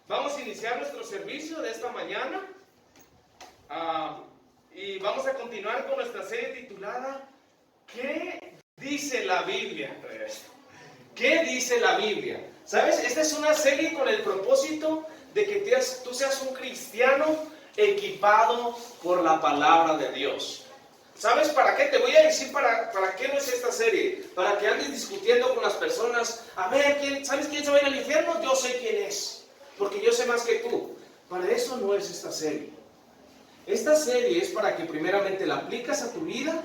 Vamos a iniciar nuestro servicio de esta mañana y vamos a continuar con nuestra serie titulada ¿Qué dice la Biblia? ¿Qué dice la Biblia? ¿Sabes? Esta es una serie con el propósito de que tú seas un cristiano equipado por la palabra de Dios. ¿Sabes para qué? Te voy a decir para qué no es esta serie. Para que andes discutiendo con las personas. A ver, ¿sabes quién se va a ir al infierno? Yo sé quién es. Porque yo sé más que tú. Para eso no es esta serie. Esta serie es para que primeramente la aplicas a tu vida.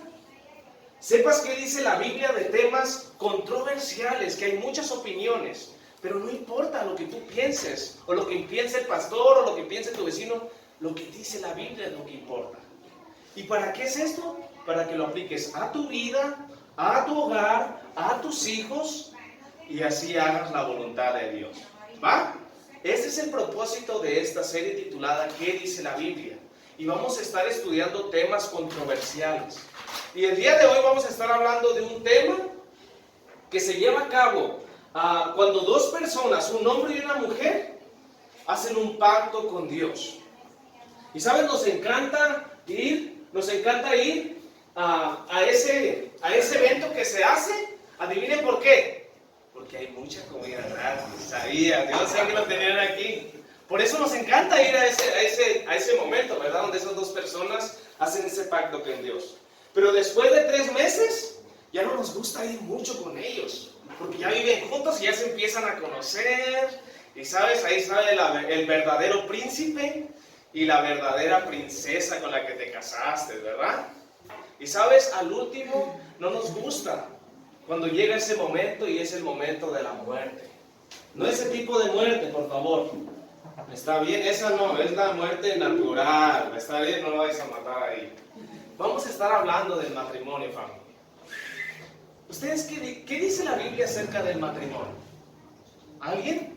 Sepas qué dice la Biblia de temas controversiales, que hay muchas opiniones. Pero no importa lo que tú pienses, o lo que piense el pastor, o lo que piense tu vecino. Lo que dice la Biblia es lo que importa. ¿Y para qué es esto? Para que lo apliques a tu vida, a tu hogar, a tus hijos, y así hagas la voluntad de Dios. ¿Va? Este es el propósito de esta serie titulada ¿Qué dice la Biblia? Y vamos a estar estudiando temas controversiales. Y el día de hoy vamos a estar hablando de un tema que se lleva a cabo cuando dos personas, un hombre y una mujer, hacen un pacto con Dios. Y sabes, nos encanta ir a ese evento que se hace. Adivinen por qué. Porque hay mucha comida gratis. Sabía, yo sé que lo tenían aquí. Por eso nos encanta ir a ese momento, ¿verdad? Donde esas dos personas hacen ese pacto con Dios. Pero después de 3 meses, ya no nos gusta ir mucho con ellos. Porque ya viven juntos y ya se empiezan a conocer. Y sabes, ahí sale el verdadero príncipe y la verdadera princesa con la que te casaste, ¿verdad? Y sabes, al último no nos gusta cuando llega ese momento y es el momento de la muerte. No ese tipo de muerte, por favor. Está bien, esa no, es la muerte natural. Está bien, no lo vais a matar ahí. Vamos a estar hablando del matrimonio, familia. ¿Ustedes qué dice la Biblia acerca del matrimonio? ¿Alguien?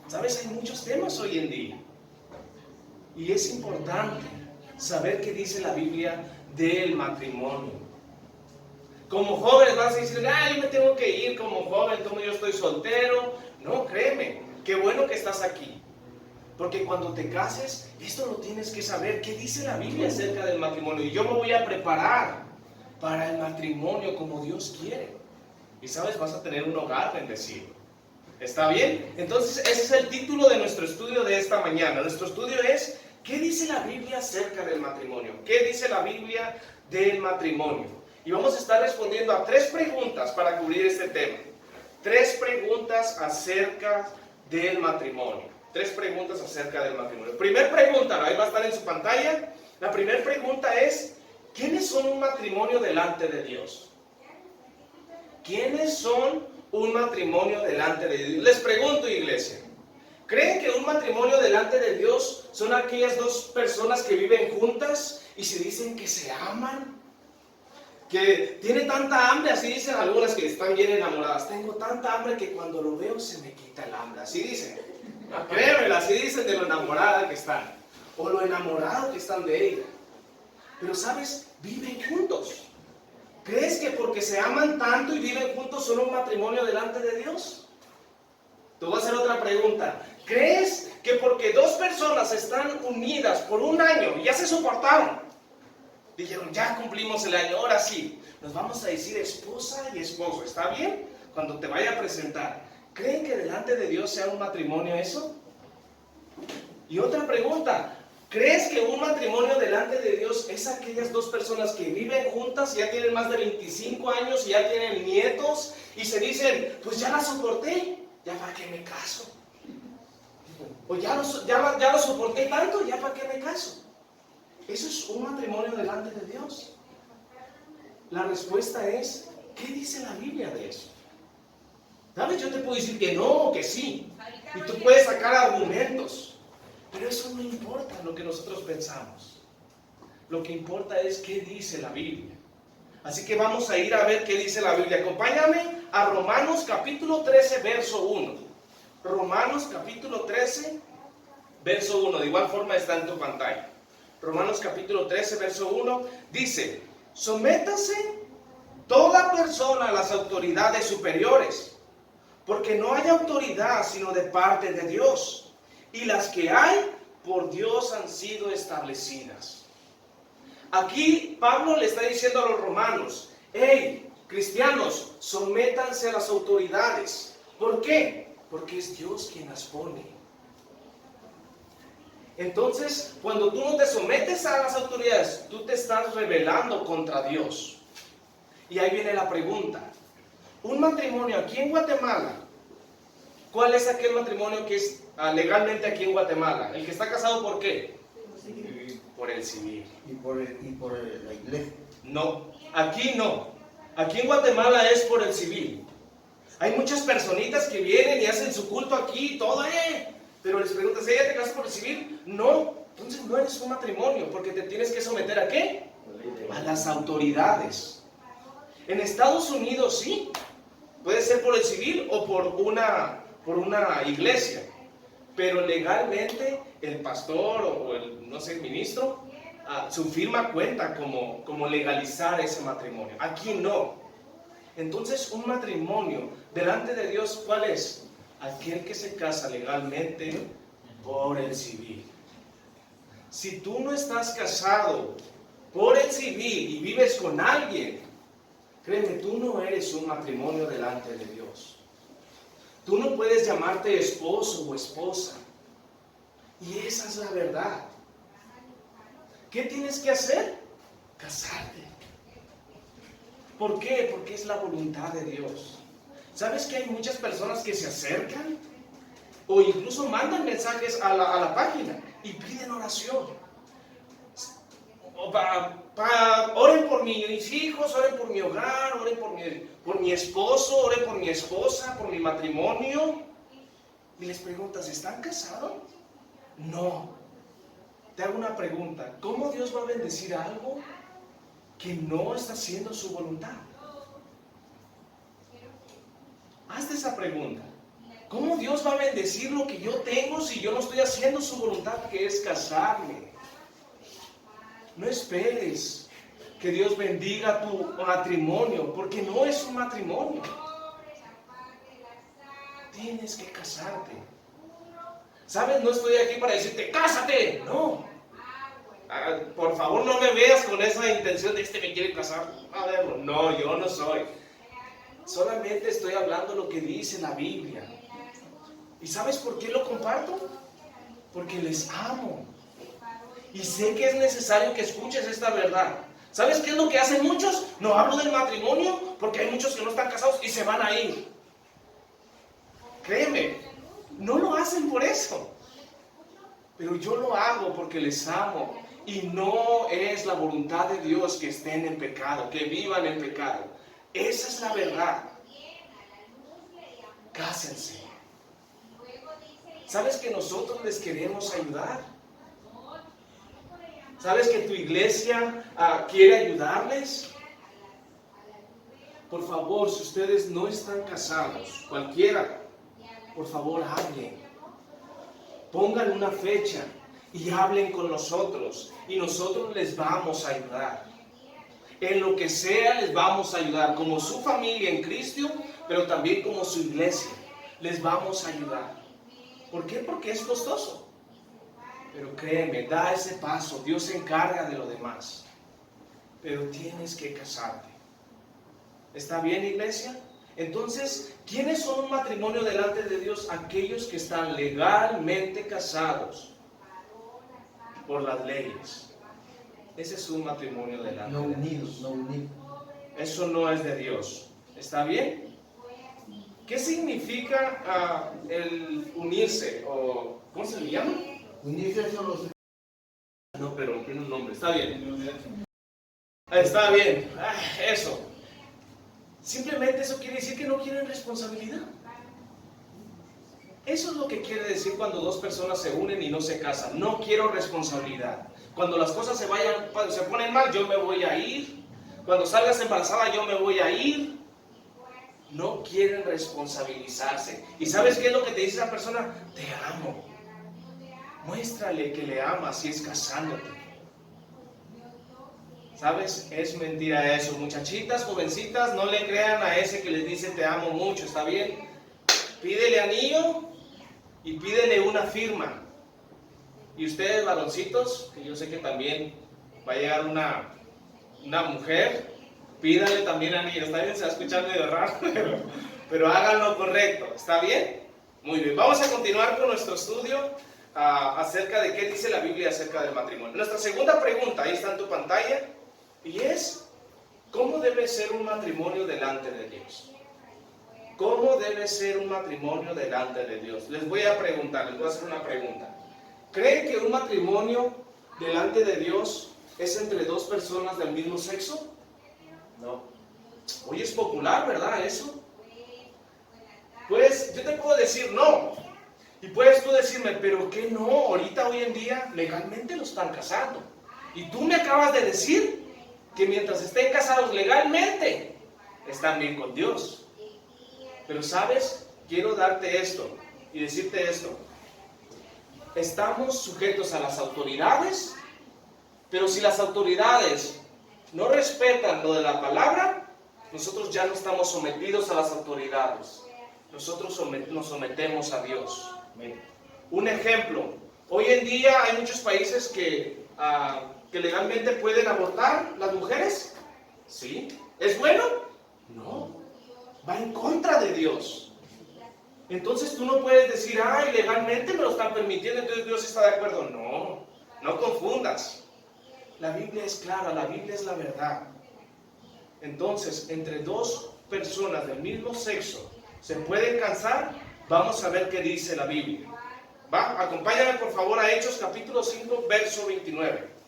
¿Sabes? Hay muchos temas hoy en día. Y es importante saber qué dice la Biblia del matrimonio. Como jóvenes vas a decir, yo me tengo que ir como joven, como yo estoy soltero. No, créeme, qué bueno que estás aquí. Porque cuando te cases, esto lo tienes que saber. ¿Qué dice la Biblia acerca del matrimonio? Y yo me voy a preparar para el matrimonio como Dios quiere. Y sabes, vas a tener un hogar bendecido. ¿Está bien? Entonces, ese es el título de nuestro estudio de esta mañana. Nuestro estudio es, ¿qué dice la Biblia acerca del matrimonio? ¿Qué dice la Biblia del matrimonio? Y vamos a estar respondiendo a 3 preguntas para cubrir este tema. 3 preguntas acerca del matrimonio. 3 preguntas acerca del matrimonio. Primera pregunta, ahí va a estar en su pantalla. La primera pregunta es, ¿quiénes son un matrimonio delante de Dios? ¿Quiénes son un matrimonio delante de Dios? Les pregunto, iglesia, ¿creen que un matrimonio delante de Dios son aquellas dos personas que viven juntas y se dicen que se aman? Que tiene tanta hambre, así dicen algunas que están bien enamoradas. Tengo tanta hambre que cuando lo veo se me quita el hambre. Así dicen. Créemelo, así dicen de lo enamorada que están. O lo enamorado que están de ella. Pero sabes, viven juntos. ¿Crees que porque se aman tanto y viven juntos son un matrimonio delante de Dios? Te voy a hacer otra pregunta. ¿Crees que porque 2 personas están unidas por 1 año y ya se soportaron? Dijeron, ya cumplimos el año, ahora sí, nos vamos a decir esposa y esposo, ¿está bien? Cuando te vaya a presentar, ¿creen que delante de Dios sea un matrimonio eso? Y otra pregunta, ¿crees que un matrimonio delante de Dios es aquellas 2 personas que viven juntas, ya tienen más de 25 años y ya tienen nietos y se dicen, pues ya la soporté, ya para qué me caso? O ya lo soporté tanto, ya para qué me caso? ¿Eso es un matrimonio delante de Dios? La respuesta es, ¿qué dice la Biblia de eso? ¿Sabes? Yo te puedo decir que no o que sí. Y tú puedes sacar argumentos. Pero eso no importa lo que nosotros pensamos. Lo que importa es qué dice la Biblia. Así que vamos a ir a ver qué dice la Biblia. Acompáñame a Romanos capítulo 13, verso 1. Romanos capítulo 13, verso 1. De igual forma está en tu pantalla. Romanos capítulo 13, verso 1, dice, sométase toda persona a las autoridades superiores, porque no hay autoridad sino de parte de Dios. y las que hay por Dios han sido establecidas. Aquí Pablo le está diciendo a los romanos, hey, cristianos, sométanse a las autoridades. ¿Por qué? Porque es Dios quien las pone. Entonces, cuando tú no te sometes a las autoridades, tú te estás rebelando contra Dios. Y ahí viene la pregunta. Un matrimonio aquí en Guatemala, ¿cuál es aquel matrimonio que es legalmente aquí en Guatemala? El que está casado, ¿por qué? Por el civil. Y por la iglesia. No, aquí no. Aquí en Guatemala es por el civil. Hay muchas personitas que vienen y hacen su culto aquí, todo, pero les preguntas, ¿ella te casas por el civil? No, entonces no eres un matrimonio, porque te tienes que someter ¿a qué? A las autoridades. En Estados Unidos sí, puede ser por el civil o por una iglesia, pero legalmente el pastor o el, no sé, el ministro, su firma cuenta como legalizar ese matrimonio. Aquí no. Entonces, un matrimonio delante de Dios, ¿cuál es? Aquel que se casa legalmente por el civil. Si tú no estás casado por el civil y vives con alguien, créeme, tú no eres un matrimonio delante de Dios. Tú no puedes llamarte esposo o esposa. Y esa es la verdad. ¿Qué tienes que hacer? Casarte. ¿Por qué? Porque es la voluntad de Dios. ¿Sabes que hay muchas personas que se acercan o incluso mandan mensajes a la página y piden oración? Oren por mis hijos, oren por mi hogar, oren por mi esposo, oren por mi esposa, por mi matrimonio. Y les preguntas, ¿están casados? No. Te hago una pregunta. ¿Cómo Dios va a bendecir algo que no está haciendo su voluntad? Hazte esa pregunta. ¿Cómo Dios va a bendecir lo que yo tengo si yo no estoy haciendo su voluntad, que es casarme? No esperes que Dios bendiga tu matrimonio, porque no es un matrimonio. Tienes que casarte. ¿Sabes? No estoy aquí para decirte, ¡cásate! No. Por favor, no me veas con esa intención de me quiere casar. A ver, no, yo no soy. Solamente estoy hablando lo que dice la Biblia. ¿Y sabes por qué lo comparto? Porque les amo. Y sé que es necesario que escuches esta verdad. ¿Sabes qué es lo que hacen muchos? No hablo del matrimonio porque hay muchos que no están casados y se van a ir. Créeme, no lo hacen por eso. Pero yo lo hago porque les amo. Y no es la voluntad de Dios que estén en pecado, que vivan en pecado. Esa es la verdad. Cásense. ¿Sabes que nosotros les queremos ayudar? ¿Sabes que tu iglesia quiere ayudarles? Por favor, si ustedes no están casados, cualquiera, por favor hablen. Pongan una fecha y hablen con nosotros y nosotros les vamos a ayudar. En lo que sea les vamos a ayudar, como su familia en Cristo, pero también como su iglesia. Les vamos a ayudar. ¿Por qué? Porque es costoso. Pero créeme, da ese paso, Dios se encarga de lo demás. Pero tienes que casarte. ¿Está bien, iglesia? Entonces, ¿quiénes son un matrimonio delante de Dios? Aquellos que están legalmente casados por las leyes. Ese es un matrimonio delante de Dios. No unidos. Eso no es de Dios. ¿Está bien? ¿Qué significa el unirse? O, ¿cómo se le llama? Unirse son los... No, pero tiene un nombre. Está bien. Está bien. Eso. Simplemente eso quiere decir que no quieren responsabilidad. Eso es lo que quiere decir cuando dos personas se unen y no se casan. No quiero responsabilidad. Cuando las cosas se ponen mal, yo me voy a ir. Cuando salgas embarazada, yo me voy a ir. No quieren responsabilizarse. ¿Y sabes qué es lo que te dice esa persona? Te amo. Muéstrale que le amas si es casándote. ¿Sabes? Es mentira eso. Muchachitas, jovencitas, no le crean a ese que les dice te amo mucho, ¿está bien? Pídele anillo y pídele una firma. Y ustedes, varoncitos, que yo sé que también va a llegar una mujer, pídale también a niños. Está bien, se va a escuchar medio raro, pero hagan lo correcto. ¿Está bien? Muy bien. Vamos a continuar con nuestro estudio acerca de qué dice la Biblia acerca del matrimonio. Nuestra segunda pregunta, ahí está en tu pantalla, y es: ¿cómo debe ser un matrimonio delante de Dios? ¿Cómo debe ser un matrimonio delante de Dios? Les voy a preguntar, les voy a hacer una pregunta. ¿Creen que un matrimonio delante de Dios es entre dos personas del mismo sexo? No. Hoy es popular, ¿verdad? Eso. Pues yo te puedo decir no. Y puedes tú decirme, ¿pero qué no? Ahorita, hoy en día, legalmente lo están casando. Y tú me acabas de decir que mientras estén casados legalmente, están bien con Dios. Pero ¿sabes? Quiero darte esto y decirte esto. Estamos sujetos a las autoridades, pero si las autoridades no respetan lo de la palabra, nosotros ya no estamos sometidos a las autoridades. Nosotros nos sometemos a Dios. Un ejemplo, hoy en día hay muchos países que legalmente pueden abortar las mujeres. ¿Sí? ¿Es bueno? No. Va en contra de Dios. Entonces tú no puedes decir, legalmente me lo están permitiendo, entonces Dios está de acuerdo. No, no confundas. La Biblia es clara, la Biblia es la verdad. Entonces, entre dos personas del mismo sexo se pueden casar. Vamos a ver qué dice la Biblia. ¿Va? Acompáñame por favor a Hechos capítulo 5, verso 29.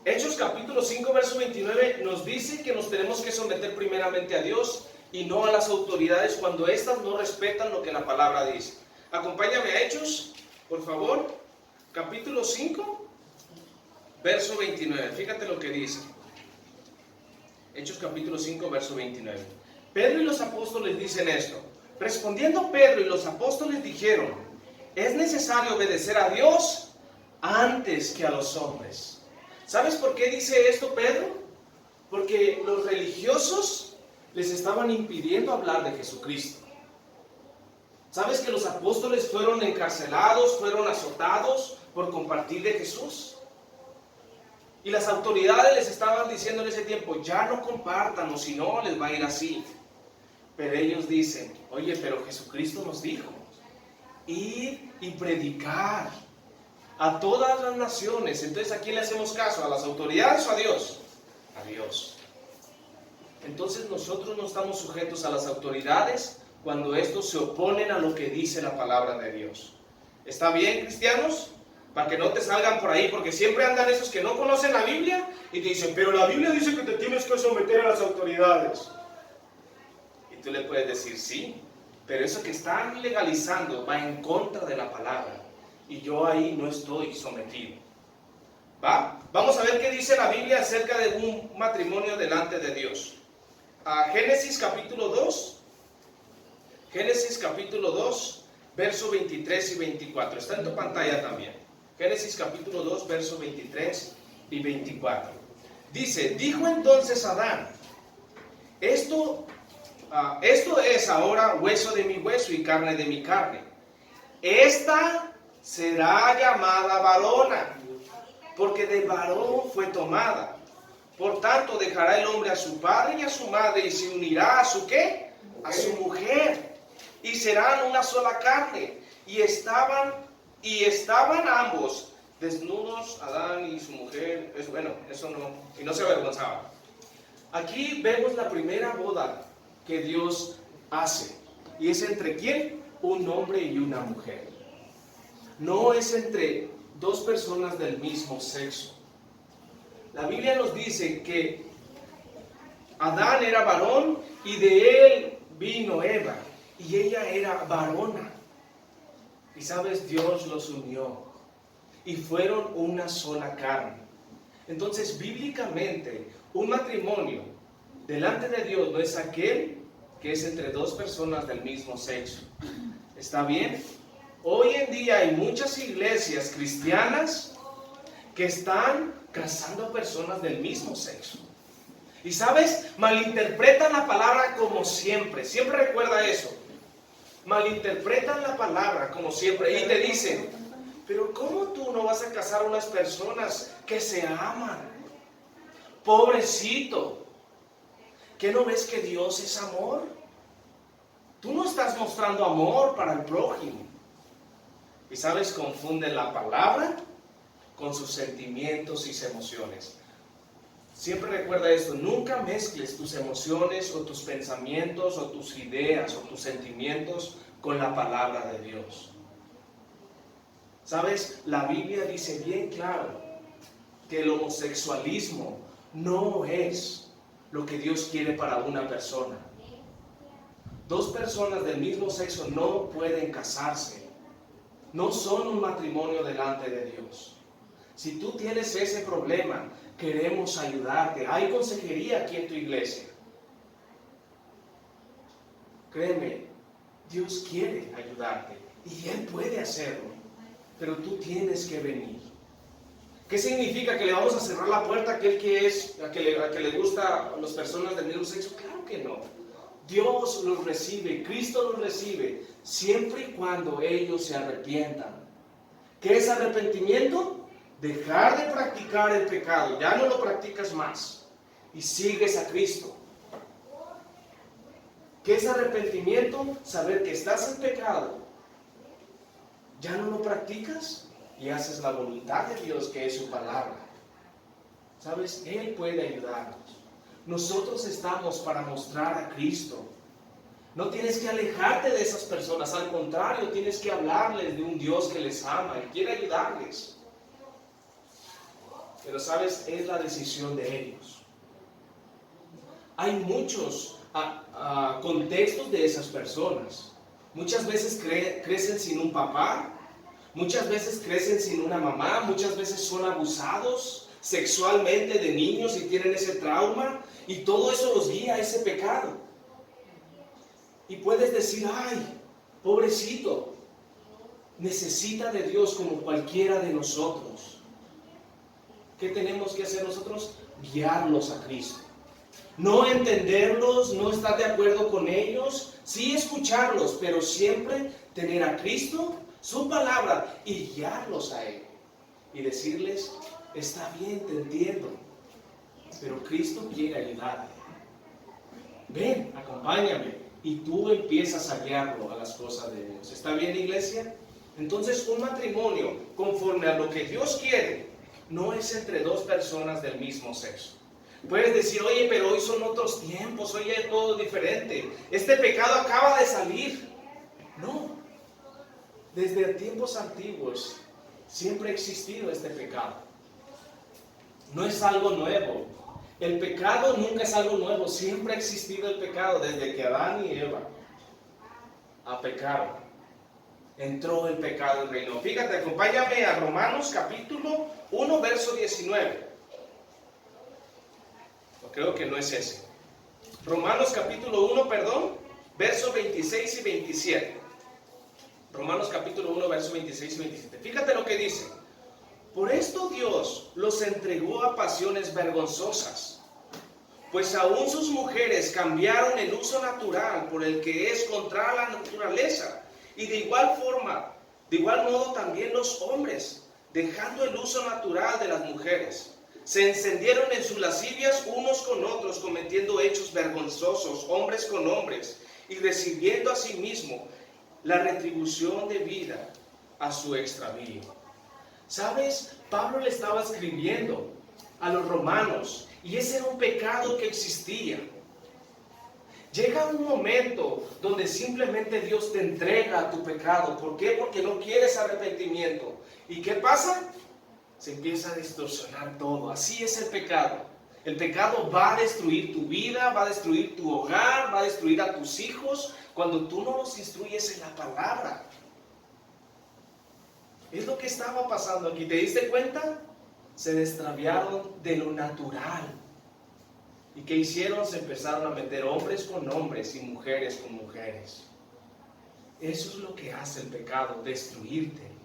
Hechos capítulo 5, verso 29 nos dice que nos tenemos que someter primeramente a Dios y no a las autoridades cuando éstas no respetan lo que la palabra dice. Acompáñame a Hechos, por favor, capítulo 5, verso 29. Fíjate lo que dice. Hechos capítulo 5, verso 29. Pedro y los apóstoles dicen esto. Respondiendo Pedro y los apóstoles dijeron: es necesario obedecer a Dios antes que a los hombres. ¿Sabes por qué dice esto Pedro? Porque los religiosos les estaban impidiendo hablar de Jesucristo. ¿Sabes que los apóstoles fueron encarcelados, fueron azotados por compartir de Jesús? Y las autoridades les estaban diciendo en ese tiempo, ya no compartan, o si no, les va a ir así. Pero ellos dicen, oye, pero Jesucristo nos dijo, ir y predicar a todas las naciones. Entonces, ¿a quién le hacemos caso? ¿A las autoridades o a Dios? A Dios. Entonces, nosotros no estamos sujetos a las autoridades cuando estos se oponen a lo que dice la palabra de Dios. ¿Está bien, cristianos? Para que no te salgan por ahí, porque siempre andan esos que no conocen la Biblia y te dicen, pero la Biblia dice que te tienes que someter a las autoridades. Y tú le puedes decir, sí, pero eso que están legalizando va en contra de la palabra. Y yo ahí no estoy sometido. ¿Va? Vamos a ver qué dice la Biblia acerca de un matrimonio delante de Dios. Génesis capítulo 2. Génesis capítulo 2, verso 23 y 24. Está en tu pantalla también. Génesis capítulo 2, verso 23 y 24. Dice, dijo entonces Adán, esto es ahora hueso de mi hueso y carne de mi carne. Esta será llamada varona, porque de varón fue tomada. Por tanto, dejará el hombre a su padre y a su madre y se unirá a su ¿qué? A su mujer. Y serán una sola carne. Y estaban ambos desnudos, Adán y su mujer. Eso no, y no se avergonzaban. Aquí vemos la primera boda que Dios hace. ¿Y es entre quién? Un hombre y una mujer. No es entre dos personas del mismo sexo. La Biblia nos dice que Adán era varón y de él vino Eva. Y ella era varona. Y sabes, Dios los unió. Y fueron una sola carne. Entonces, bíblicamente, un matrimonio delante de Dios no es aquel que es entre dos personas del mismo sexo. ¿Está bien? Hoy en día hay muchas iglesias cristianas que están casando personas del mismo sexo. Y sabes, malinterpretan la palabra como siempre. Siempre recuerda eso. malinterpretan la palabra, como siempre, y te dicen, pero ¿cómo tú no vas a casar a unas personas que se aman? Pobrecito, ¿qué no ves que Dios es amor? Tú no estás mostrando amor para el prójimo. Y sabes, confunden la palabra con sus sentimientos y sus emociones. Siempre recuerda esto, nunca mezcles tus emociones o tus pensamientos o tus ideas o tus sentimientos con la palabra de Dios. ¿Sabes? La Biblia dice bien claro que el homosexualismo no es lo que Dios quiere para una persona. Dos personas del mismo sexo no pueden casarse. No son un matrimonio delante de Dios. Si tú tienes ese problema, queremos ayudarte. Hay consejería aquí en tu iglesia. Créeme, Dios quiere ayudarte y Él puede hacerlo, pero tú tienes que venir. ¿Qué significa? ¿Que le vamos a cerrar la puerta a aquel a que le gusta a las personas del mismo sexo? Claro que no. Dios los recibe, Cristo los recibe, siempre y cuando ellos se arrepientan. ¿Qué es arrepentimiento? Dejar de practicar el pecado, ya no lo practicas más y sigues a Cristo. ¿Qué es arrepentimiento? Saber que estás en pecado, ya no lo practicas y haces la voluntad de Dios, que es su palabra. ¿Sabes? Él puede ayudarnos. Nosotros estamos para mostrar a Cristo. No tienes que alejarte de esas personas, al contrario, tienes que hablarles de un Dios que les ama y quiere ayudarles. Pero sabes, es la decisión de ellos. Hay muchos contextos de esas personas. Muchas veces crecen sin un papá, muchas veces crecen sin una mamá, muchas veces son abusados sexualmente de niños y tienen ese trauma, y todo eso los guía a ese pecado. Y puedes decir, ay, pobrecito, necesita de Dios como cualquiera de nosotros. ¿Qué tenemos que hacer nosotros? Guiarlos a Cristo. No entenderlos, no estar de acuerdo con ellos, sí escucharlos, pero siempre tener a Cristo, su palabra, y guiarlos a Él. Y decirles, está bien, te entiendo, pero Cristo quiere ayudarte. Ven, acompáñame. Y tú empiezas a guiarlo a las cosas de Dios. ¿Está bien, iglesia? Entonces, un matrimonio conforme a lo que Dios quiere no es entre dos personas del mismo sexo. Puedes decir, oye, pero hoy son otros tiempos, hoy es todo diferente. Este pecado acaba de salir. No. Desde tiempos antiguos siempre ha existido este pecado. No es algo nuevo. El pecado nunca es algo nuevo. Siempre ha existido el pecado desde que Adán y Eva pecaron. Entró el pecado en el reino. Fíjate, acompáñame a Romanos capítulo 1, verso 19. Creo que no es ese. Romanos capítulo 1, versos 26 y 27. Romanos capítulo 1, versos 26 y 27. Fíjate lo que dice. Por esto Dios los entregó a pasiones vergonzosas, pues aún sus mujeres cambiaron el uso natural por el que es contra la naturaleza. Y de igual modo también los hombres, dejando el uso natural de las mujeres, se encendieron en sus lascivias unos con otros, cometiendo hechos vergonzosos, hombres con hombres, y recibiendo a sí mismo la retribución debida a su extravío. ¿Sabes? Pablo le estaba escribiendo a los romanos, y ese era un pecado que existía. Llega un momento donde simplemente Dios te entrega tu pecado. ¿Por qué? Porque no quieres arrepentimiento. ¿Y qué pasa? Se empieza a distorsionar todo. Así es el pecado. El pecado va a destruir tu vida, va a destruir tu hogar, va a destruir a tus hijos cuando tú no los instruyes en la palabra. Es lo que estaba pasando aquí. ¿Te diste cuenta? Se extraviaron de lo natural. ¿Y qué hicieron? Se empezaron a meter hombres con hombres y mujeres con mujeres. Eso es lo que hace el pecado, destruirte.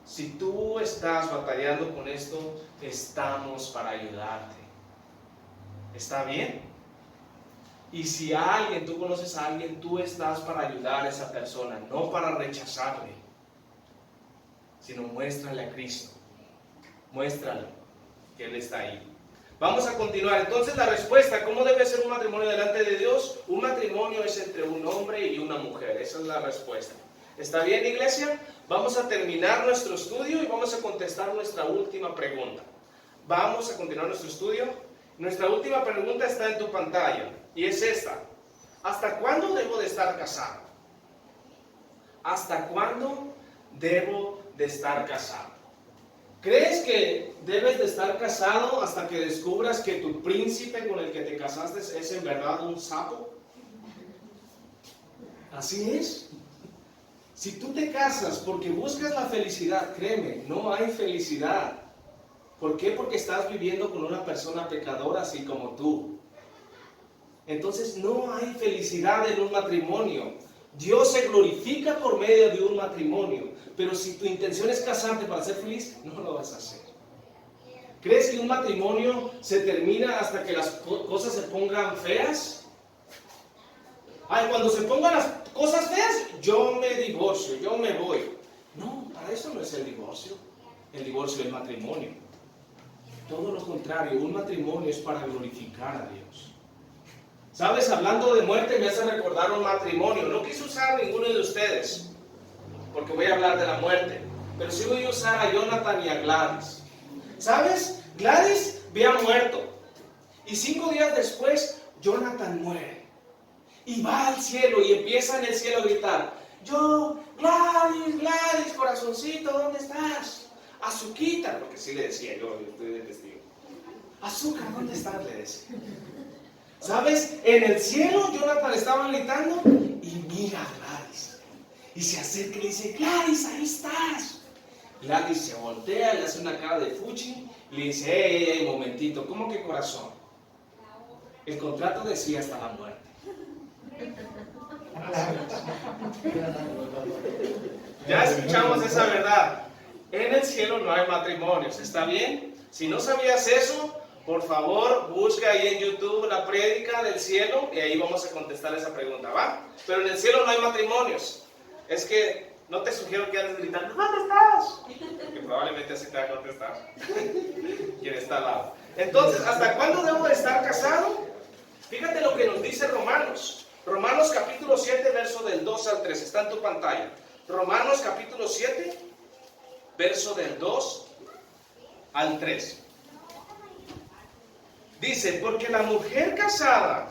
Si tú estás batallando con esto, estamos para ayudarte. ¿Está bien? Y si alguien, tú conoces a alguien, tú estás para ayudar a esa persona, no para rechazarle, sino muéstrale a Cristo. Muéstrale que Él está ahí. Vamos a continuar. Entonces la respuesta, ¿cómo debe ser un matrimonio delante de Dios? Un matrimonio es entre un hombre y una mujer. Esa es la respuesta. ¿Está bien, iglesia? Vamos a terminar nuestro estudio y vamos a contestar nuestra última pregunta. Vamos a continuar nuestro estudio. Nuestra última pregunta está en tu pantalla y es esta. ¿Hasta cuándo debo de estar casado? ¿Hasta cuándo debo de estar casado? ¿Crees que debes de estar casado hasta que descubras que tu príncipe con el que te casaste es en verdad un sapo? Así es. Si tú te casas porque buscas la felicidad, créeme, no hay felicidad. ¿Por qué? Porque estás viviendo con una persona pecadora así como tú. Entonces no hay felicidad en un matrimonio. Dios se glorifica por medio de un matrimonio, pero si tu intención es casarte para ser feliz, no lo vas a hacer. ¿Crees que un matrimonio se termina hasta que las cosas se pongan feas? Ay, cuando se pongan las cosas feas, yo me divorcio, yo me voy. No, para eso no es el divorcio es el matrimonio. Todo lo contrario, un matrimonio es para glorificar a Dios. ¿Sabes? Hablando de muerte me hace recordar un matrimonio. No quise usar ninguno de ustedes, porque voy a hablar de la muerte. Pero sí voy a usar a Jonathan y a Gladys. ¿Sabes? Gladys había muerto. Y 5 días después, Jonathan muere. Y va al cielo y empieza en el cielo a gritar. Yo, Gladys, Gladys, corazoncito, ¿dónde estás? Azuquita, porque sí le decía yo estoy de testigo. Azúcar, ¿dónde estás? Le decía. ¿Sabes? En el cielo Jonathan estaba gritando y mira a Gladys. Y se acerca y le dice, Gladys, ahí estás. Gladys se voltea, le hace una cara de fuchi y le dice, hey, momentito, ¿cómo que corazón? El contrato decía hasta la muerte. Ya escuchamos esa verdad. En el cielo no hay matrimonios, ¿está bien? Si no sabías eso, por favor, busca ahí en YouTube la prédica del cielo y ahí vamos a contestar esa pregunta, ¿va? Pero en el cielo no hay matrimonios. Es que no te sugiero que andes gritando, ¿dónde estás? Porque probablemente así te va a contestar quien está al lado. Entonces, ¿hasta cuándo debo de estar casado? Fíjate lo que nos dice Romanos. Romanos capítulo 7, verso del 2 al 3. Está en tu pantalla. Romanos capítulo 7, verso del 2 al 3. Dice, porque la mujer casada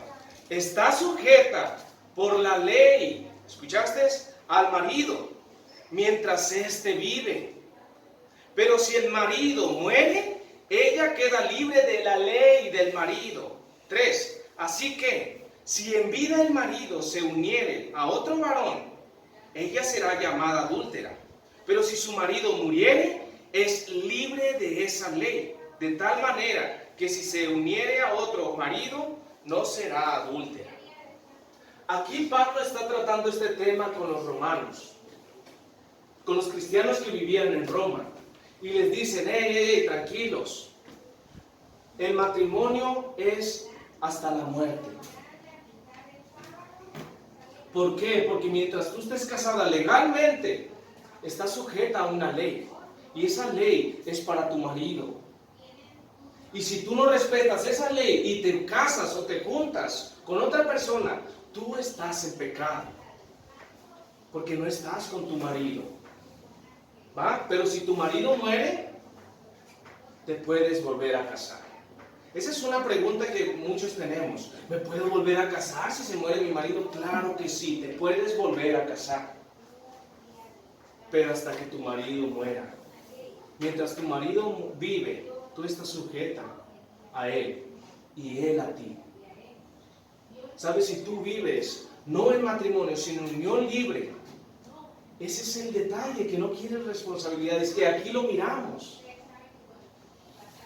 está sujeta por la ley, ¿escuchaste? Al marido, mientras éste vive. Pero si el marido muere, ella queda libre de la ley del marido. 3. Así que, si en vida el marido se uniere a otro varón, ella será llamada adúltera. Pero si su marido muriere, es libre de esa ley, de tal manera que si se uniere a otro marido, no será adúltera. Aquí Pablo está tratando este tema con los romanos, con los cristianos que vivían en Roma, y les dicen, hey, tranquilos, el matrimonio es hasta la muerte. ¿Por qué? Porque mientras tú estés casada legalmente, estás sujeta a una ley, y esa ley es para tu marido. Y si tú no respetas esa ley y te casas o te juntas con otra persona, tú estás en pecado, porque no estás con tu marido, ¿va? Pero si tu marido muere, te puedes volver a casar. Esa es una pregunta que muchos tenemos. ¿Me puedo volver a casar si se muere mi marido? Claro que sí, te puedes volver a casar, pero hasta que tu marido muera. Mientras tu marido vive, tú estás sujeta a él y él a ti. ¿Sabes? Si tú vives no en matrimonio, sino en unión libre, ese es el detalle, que no quieres responsabilidades, que aquí lo miramos.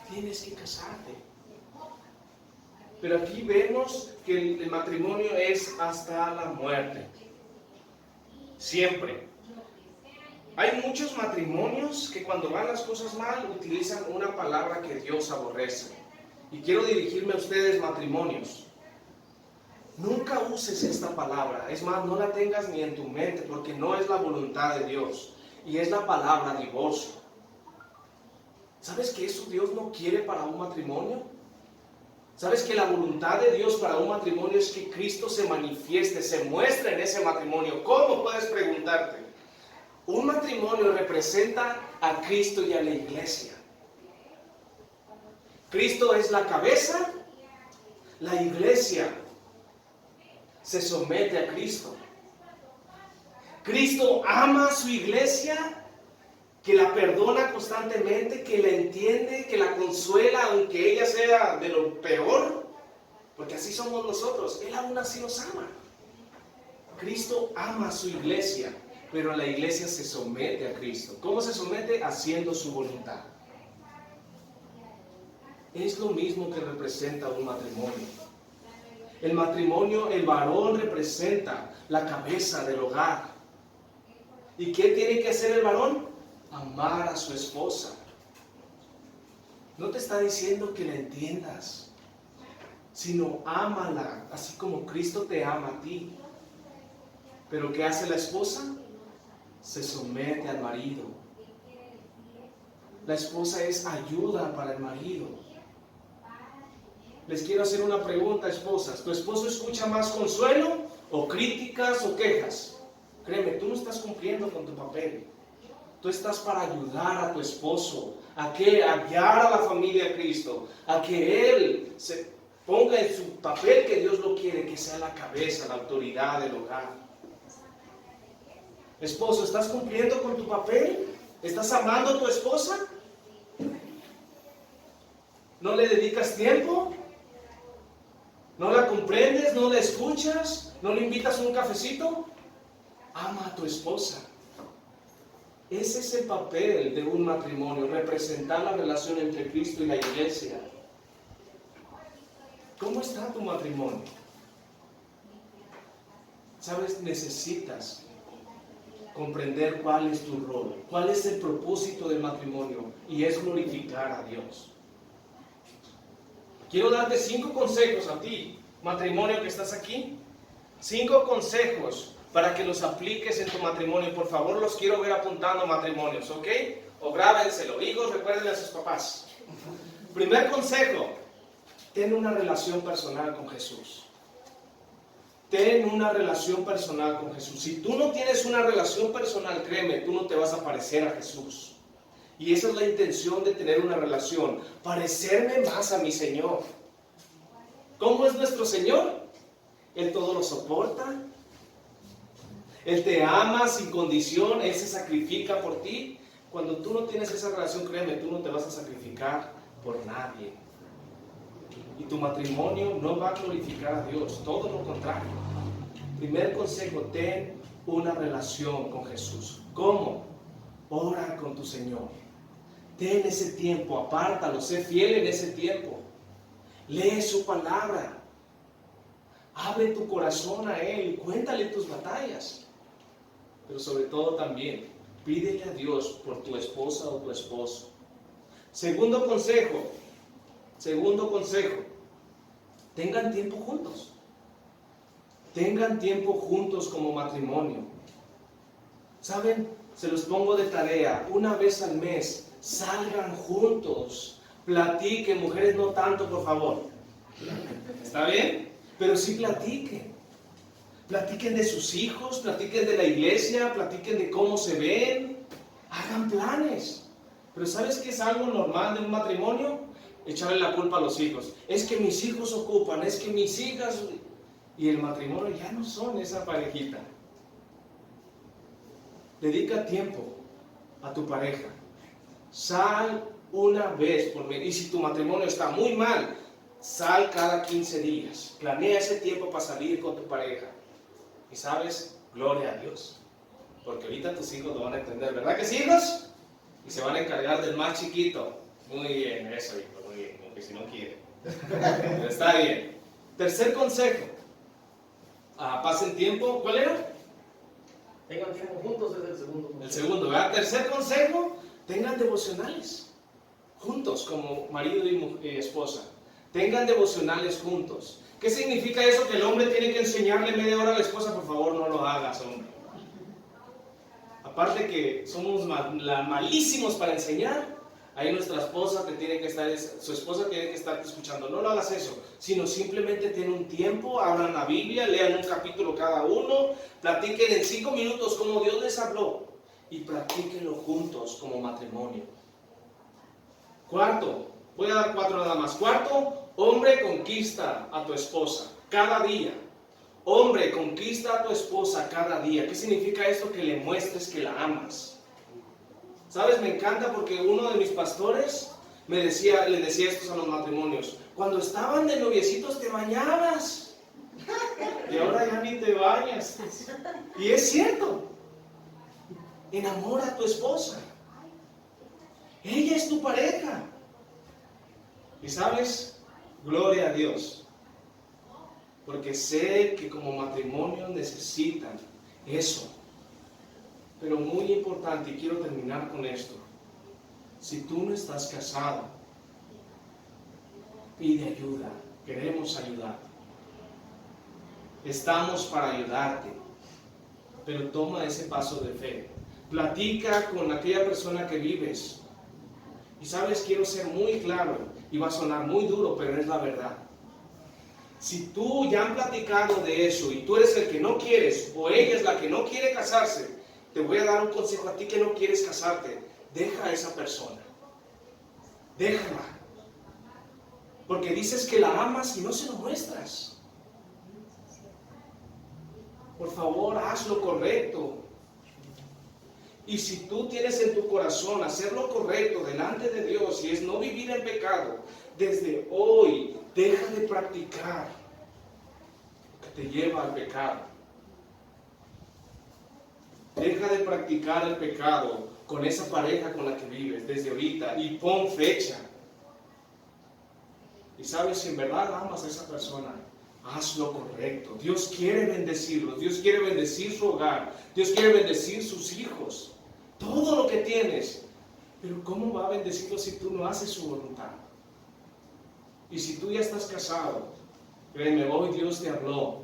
Tienes que casarte. Pero aquí vemos que el matrimonio es hasta la muerte. Siempre. Hay muchos matrimonios que cuando van las cosas mal utilizan una palabra que Dios aborrece. Y quiero dirigirme a ustedes, matrimonios. No uses esta palabra. Es más, no la tengas ni en tu mente, porque no es la voluntad de Dios. Y es la palabra divorcio. ¿Sabes que eso Dios no quiere para un matrimonio? ¿Sabes que la voluntad de Dios para un matrimonio es que Cristo se manifieste, se muestre en ese matrimonio? ¿Cómo? Puedes preguntarte. Un matrimonio representa a Cristo y a la iglesia. Cristo es la cabeza, la iglesia se somete a Cristo. Cristo ama a su iglesia, que la perdona constantemente, que la entiende, que la consuela, aunque ella sea de lo peor, porque así somos nosotros. Él aún así nos ama. Cristo ama a su iglesia, pero la iglesia se somete a Cristo. ¿Cómo se somete? Haciendo su voluntad. Es lo mismo que representa un matrimonio. El matrimonio, el varón representa la cabeza del hogar. ¿Y qué tiene que hacer el varón? Amar a su esposa. No te está diciendo que la entiendas, sino ámala, así como Cristo te ama a ti. Pero ¿qué hace la esposa? Se somete al marido. La esposa es ayuda para el marido. Les quiero hacer una pregunta, esposas. ¿Tu esposo escucha más consuelo o críticas o quejas? Créeme, tú no estás cumpliendo con tu papel. Tú estás para ayudar a tu esposo, a guiar a la familia a Cristo, a que él se ponga en su papel que Dios lo quiere, que sea la cabeza, la autoridad del hogar. Esposo, ¿estás cumpliendo con tu papel? ¿Estás amando a tu esposa? ¿No le dedicas tiempo? ¿No la comprendes? ¿No la escuchas? ¿No le invitas a un cafecito? Ama a tu esposa. Ese es el papel de un matrimonio, representar la relación entre Cristo y la iglesia. ¿Cómo está tu matrimonio? ¿Sabes? Necesitas comprender cuál es tu rol, cuál es el propósito del matrimonio, y es glorificar a Dios. Quiero darte 5 consejos a ti, matrimonio que estás aquí. 5 consejos para que los apliques en tu matrimonio. Por favor, los quiero ver apuntando matrimonios, ¿ok? O grábenselo. Hijos, recuérdenle a sus papás. Primer consejo: ten una relación personal con Jesús. Ten una relación personal con Jesús. Si tú no tienes una relación personal, créeme, tú no te vas a parecer a Jesús. Y esa es la intención de tener una relación, parecerme más a mi Señor. ¿Cómo es nuestro Señor? Él todo lo soporta. Él te ama sin condición, Él se sacrifica por ti. Cuando tú no tienes esa relación, créeme, tú no te vas a sacrificar por nadie. Y tu matrimonio no va a glorificar a Dios, todo lo contrario. Primer consejo: ten una relación con Jesús. ¿Cómo? Ora con tu Señor. Ten ese tiempo, apártalo, sé fiel en ese tiempo. Lee su palabra. Abre tu corazón a Él y cuéntale tus batallas. Pero sobre todo también, pídele a Dios por tu esposa o tu esposo. Segundo consejo, tengan tiempo juntos. Tengan tiempo juntos como matrimonio. ¿Saben? Se los pongo de tarea. Una vez al mes, salgan juntos. Platiquen, mujeres no tanto, por favor. ¿Está bien? Pero sí platiquen. Platiquen de sus hijos, platiquen de la iglesia, platiquen de cómo se ven. Hagan planes. Pero ¿sabes qué es algo normal de un matrimonio? Echarle la culpa a los hijos. Es que mis hijos ocupan, es que mis hijas... Y el matrimonio ya no son esa parejita. Dedica tiempo a tu pareja. Sal una vez por mes. Y si tu matrimonio está muy mal, sal cada 15 días. Planea ese tiempo para salir con tu pareja. Y sabes, gloria a Dios. Porque ahorita tus hijos lo van a entender. ¿Verdad que sí, hijos? Y se van a encargar del más chiquito. Muy bien, eso, hijo, muy bien. Aunque si no quiere. Pero está bien. Tercer consejo. Pasen tiempo. ¿Cuál era? Tengan tiempo juntos, es el segundo consejo. El segundo, ¿verdad? Tercer consejo. Tengan devocionales. Juntos, como marido y esposa. Tengan devocionales juntos. ¿Qué significa eso? Que el hombre tiene que enseñarle media hora a la esposa. Por favor, no lo hagas, hombre. Aparte que somos malísimos para enseñar, ahí nuestra esposa su esposa tiene que estar escuchando. No lo hagas eso, sino simplemente ten un tiempo, abran la Biblia, lean un capítulo cada uno, platiquen en 5 minutos como Dios les habló y practíquenlo juntos como matrimonio. Cuarto, voy a dar 4 nada más. Cuarto, hombre, conquista a tu esposa cada día. Hombre, conquista a tu esposa cada día. ¿Qué significa esto? Que le muestres que la amas. ¿Sabes? Me encanta porque uno de mis pastores le decía esto a los matrimonios. Cuando estaban de noviecitos te bañabas. Y ahora ya ni te bañas. Y es cierto. Enamora a tu esposa. Ella es tu pareja. Y sabes, gloria a Dios. Porque sé que como matrimonio necesitan eso. Pero muy importante, y quiero terminar con esto. Si tú no estás casado, pide ayuda. Queremos ayudarte. Estamos para ayudarte. Pero toma ese paso de fe. Platica con aquella persona que vives. Y sabes, quiero ser muy claro, y va a sonar muy duro, pero es la verdad. Si tú ya han platicado de eso y tú eres el que no quieres, o ella es la que no quiere casarse, te voy a dar un consejo a ti que no quieres casarte. Deja a esa persona. Déjala. Porque dices que la amas y no se lo muestras. Por favor, haz lo correcto. Y si tú tienes en tu corazón hacer lo correcto delante de Dios y es no vivir en pecado, desde hoy deja de practicar lo que te lleva al pecado. Deja de practicar el pecado con esa pareja con la que vives desde ahorita y pon fecha. Y sabes, si en verdad amas a esa persona, haz lo correcto. Dios quiere bendecirlos, Dios quiere bendecir su hogar, Dios quiere bendecir sus hijos, todo lo que tienes. Pero ¿cómo va a bendecirlos si tú no haces su voluntad? Y si tú ya estás casado, créeme, hoy Dios te habló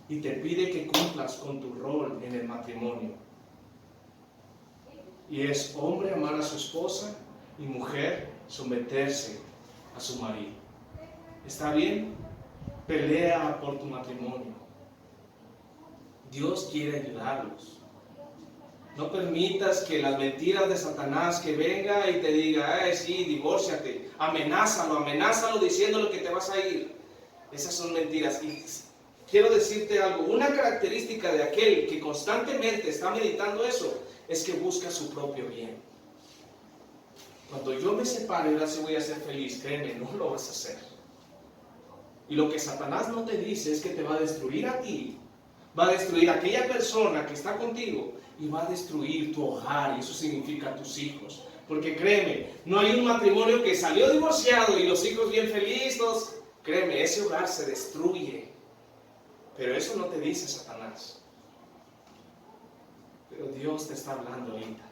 y te pide que cumplas con tu rol en el matrimonio. Y es hombre amar a su esposa y mujer someterse a su marido. ¿Está bien? Pelea por tu matrimonio. Dios quiere ayudarlos. No permitas que las mentiras de Satanás que venga y te diga, sí, divórciate. Amenázalo diciéndole que te vas a ir. Esas son mentiras. Y quiero decirte algo, una característica de aquel que constantemente está meditando eso es que busca su propio bien. Cuando yo me separe y ahora sí voy a ser feliz, créeme, no lo vas a hacer. Y lo que Satanás no te dice es que te va a destruir a ti, va a destruir a aquella persona que está contigo y va a destruir tu hogar, y eso significa tus hijos. Porque créeme, no hay un matrimonio que salió divorciado y los hijos bien felices. Créeme, ese hogar se destruye. Pero eso no te dice Satanás. Pero Dios te está hablando ahorita.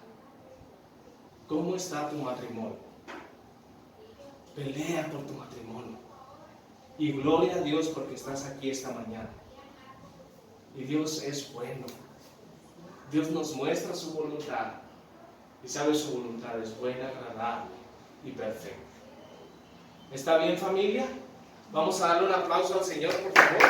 ¿Cómo está tu matrimonio? Pelea por tu matrimonio. Y gloria a Dios porque estás aquí esta mañana. Y Dios es bueno. Dios nos muestra su voluntad. Y sabe, su voluntad es buena, agradable y perfecta. ¿Está bien, familia? Vamos a darle un aplauso al Señor, por favor.